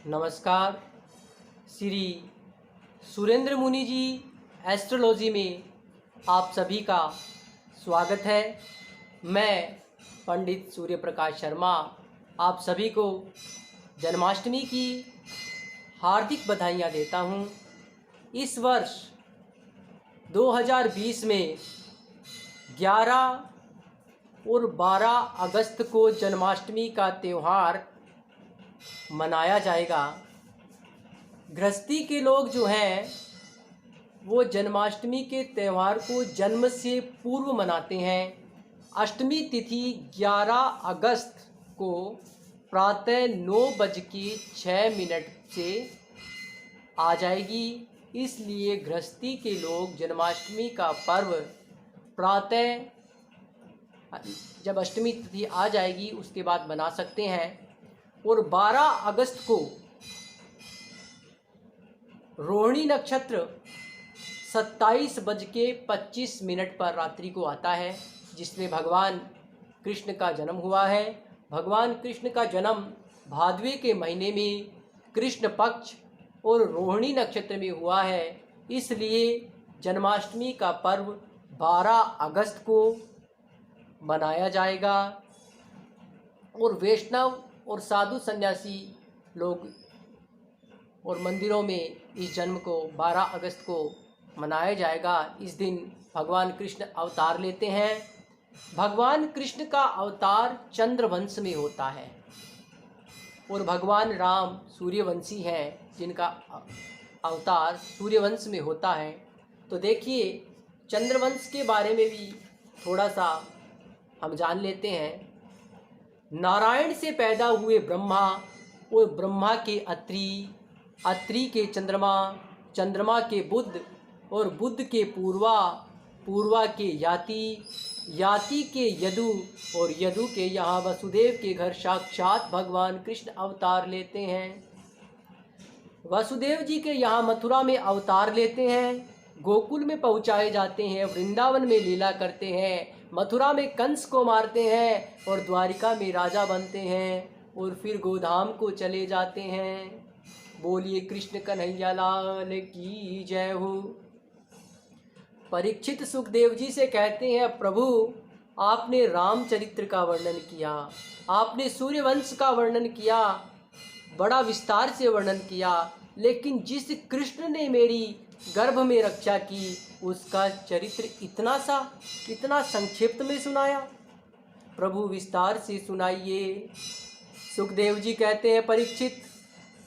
नमस्कार। श्री सुरेंद्र मुनि जी एस्ट्रोलॉजी में आप सभी का स्वागत है। मैं पंडित सूर्य प्रकाश शर्मा आप सभी को जन्माष्टमी की हार्दिक बधाइयाँ देता हूँ। इस वर्ष 2020 में 11 और 12 अगस्त को जन्माष्टमी का त्यौहार मनाया जाएगा। गृहस्थी के लोग जो हैं वो जन्माष्टमी के त्यौहार को जन्म से पूर्व मनाते हैं। अष्टमी तिथि 11 अगस्त को प्रातः 9:06 से आ जाएगी। इसलिए गृहस्थी के लोग जन्माष्टमी का पर्व प्रातः जब अष्टमी तिथि आ जाएगी उसके बाद मना सकते हैं। और 12 अगस्त को रोहिणी नक्षत्र 27:25 पर रात्रि को आता है, जिसमें भगवान कृष्ण का जन्म हुआ है। भगवान कृष्ण का जन्म भाद्वे के महीने में कृष्ण पक्ष और रोहिणी नक्षत्र में हुआ है। इसलिए जन्माष्टमी का पर्व 12 अगस्त को मनाया जाएगा। और वैष्णव और साधु सन्यासी लोग और मंदिरों में इस जन्म को 12 अगस्त को मनाया जाएगा। इस दिन भगवान कृष्ण अवतार लेते हैं। भगवान कृष्ण का अवतार चंद्रवंश में होता है और भगवान राम सूर्यवंशी हैं, जिनका अवतार सूर्यवंश में होता है। तो देखिए, चंद्रवंश के बारे में भी थोड़ा सा हम जान लेते हैं। नारायण से पैदा हुए ब्रह्मा और ब्रह्मा के अत्रि, अत्रि के चंद्रमा, चंद्रमा के बुध और बुध के पूर्वा, पूर्वा के याति, याति के यदु और यदु के यहाँ वसुदेव के घर साक्षात भगवान कृष्ण अवतार लेते हैं। वसुदेव जी के यहाँ मथुरा में अवतार लेते हैं, गोकुल में पहुँचाए जाते हैं, वृंदावन में लीला करते हैं, मथुरा में कंस को मारते हैं और द्वारिका में राजा बनते हैं और फिर गोधाम को चले जाते हैं। बोलिए कृष्ण कन्हैया लाल की जय हो। परीक्षित सुखदेव जी से कहते हैं, प्रभु आपने रामचरित्र का वर्णन किया, आपने सूर्यवंश का वर्णन किया, बड़ा विस्तार से वर्णन किया, लेकिन जिस कृष्ण ने मेरी गर्भ में रक्षा की उसका चरित्र इतना संक्षिप्त में सुनाया। प्रभु विस्तार से सुनाइए। सुखदेव जी कहते हैं, परीक्षित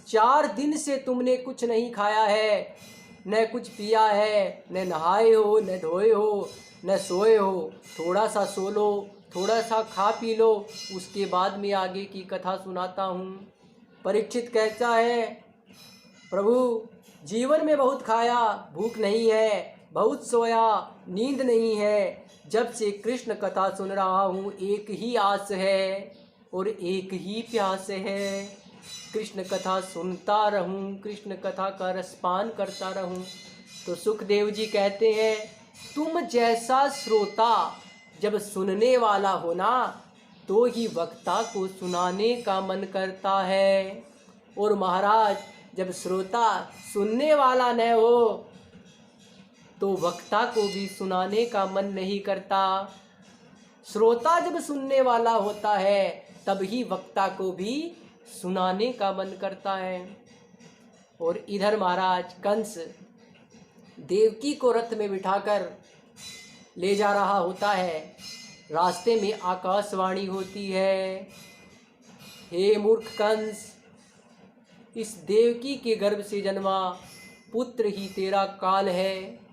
4 दिन से तुमने कुछ नहीं खाया है, न कुछ पिया है, न नहाए हो, न धोए हो, न सोए हो। थोड़ा सा सो लो, थोड़ा सा खा पी लो, उसके बाद में आगे की कथा सुनाता हूँ। परीक्षित कहता है, प्रभु जीवन में बहुत खाया, भूख नहीं है, बहुत सोया, नींद नहीं है। जब से कृष्ण कथा सुन रहा हूँ एक ही आस है और एक ही प्यास है, कृष्ण कथा सुनता रहूँ, कृष्ण कथा का रसपान करता रहूँ। तो सुखदेव जी कहते हैं, तुम जैसा श्रोता जब सुनने वाला हो ना, तो ही वक्ता को सुनाने का मन करता है। और महाराज जब श्रोता सुनने वाला न हो तो वक्ता को भी सुनाने का मन नहीं करता। श्रोता जब सुनने वाला होता है तब ही वक्ता को भी सुनाने का मन करता है। और इधर महाराज कंस देवकी को रथ में बिठाकर ले जा रहा होता है। रास्ते में आकाशवाणी होती है, हे मूर्ख कंस, इस देवकी के गर्भ से जन्मा पुत्र ही तेरा काल है।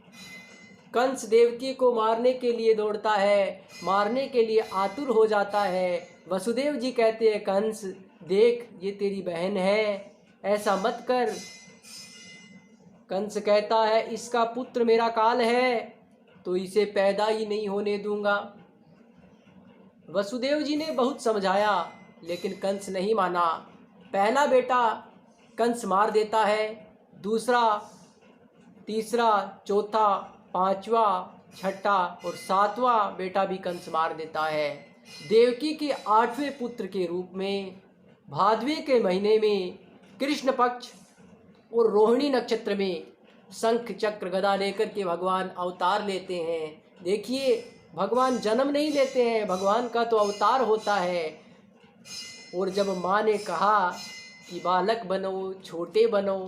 कंस देवकी को मारने के लिए दौड़ता है, मारने के लिए आतुर हो जाता है। वसुदेव जी कहते हैं, कंस देख ये तेरी बहन है, ऐसा मत कर। कंस कहता है, इसका पुत्र मेरा काल है तो इसे पैदा ही नहीं होने दूंगा। वसुदेव जी ने बहुत समझाया लेकिन कंस नहीं माना। पहला बेटा कंस मार देता है, दूसरा, तीसरा, चौथा, 5वां, 6ठा और 7वां बेटा भी कंस मार देता है। देवकी के 8वें पुत्र के रूप में भाद्वे के महीने में कृष्ण पक्ष और रोहिणी नक्षत्र में शंख चक्र गदा लेकर के भगवान अवतार लेते हैं। देखिए, भगवान जन्म नहीं लेते हैं, भगवान का तो अवतार होता है। और जब माँ ने कहा कि बालक बनो, छोटे बनो,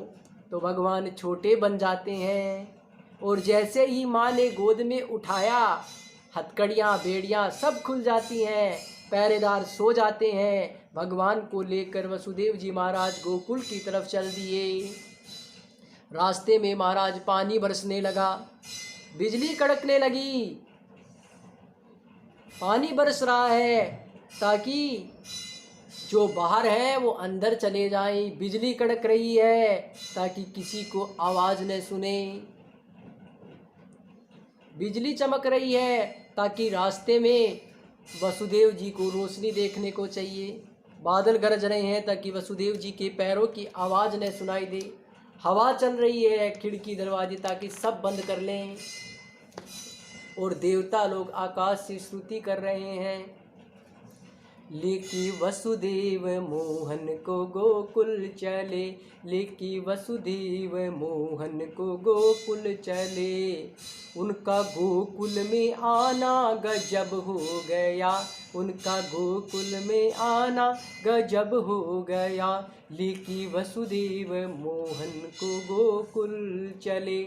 तो भगवान छोटे बन जाते हैं। और जैसे ही माँ ने गोद में उठाया, हथकड़ियाँ बेड़ियाँ सब खुल जाती हैं, पहरेदार सो जाते हैं। भगवान को लेकर वसुदेव जी महाराज गोकुल की तरफ चल दिए। रास्ते में महाराज पानी बरसने लगा, बिजली कड़कने लगी, पानी बरस रहा है ताकि जो बाहर है वो अंदर चले जाएं। बिजली कड़क रही है ताकि किसी को आवाज़ न सुने। बिजली चमक रही है ताकि रास्ते में वसुदेव जी को रोशनी देखने को चाहिए। बादल गरज रहे हैं ताकि वसुदेव जी के पैरों की आवाज़ न सुनाई दे। हवा चल रही है, खिड़की दरवाजे ताकि सब बंद कर लें। और देवता लोग आकाश से स्तुति कर रहे हैं, लेकी वसुदेव मोहन को गोकुल चले, लेकी वसुदेव मोहन को गोकुल चले। उनका गोकुल में आना गजब हो गया, उनका गोकुल में आना गजब हो गया, लेकी वसुदेव मोहन को गोकुल चले।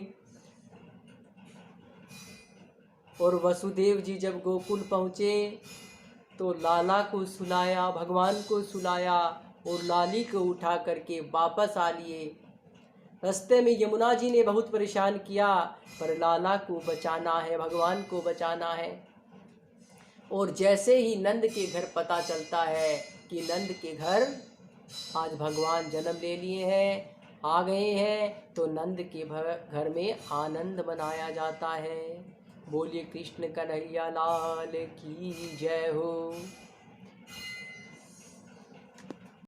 और वसुदेव जी जब गोकुल पहुँचे तो लाला को सुलाया, भगवान को सुलाया और लाली को उठा करके वापस आ लिए। रास्ते में यमुना जी ने बहुत परेशान किया, पर लाला को बचाना है, भगवान को बचाना है। और जैसे ही नंद के घर पता चलता है कि नंद के घर आज भगवान जन्म ले लिए हैं, आ गए हैं, तो नंद के घर में आनंद मनाया जाता है। बोलिए कृष्ण कन्हैया लाल की जय हो।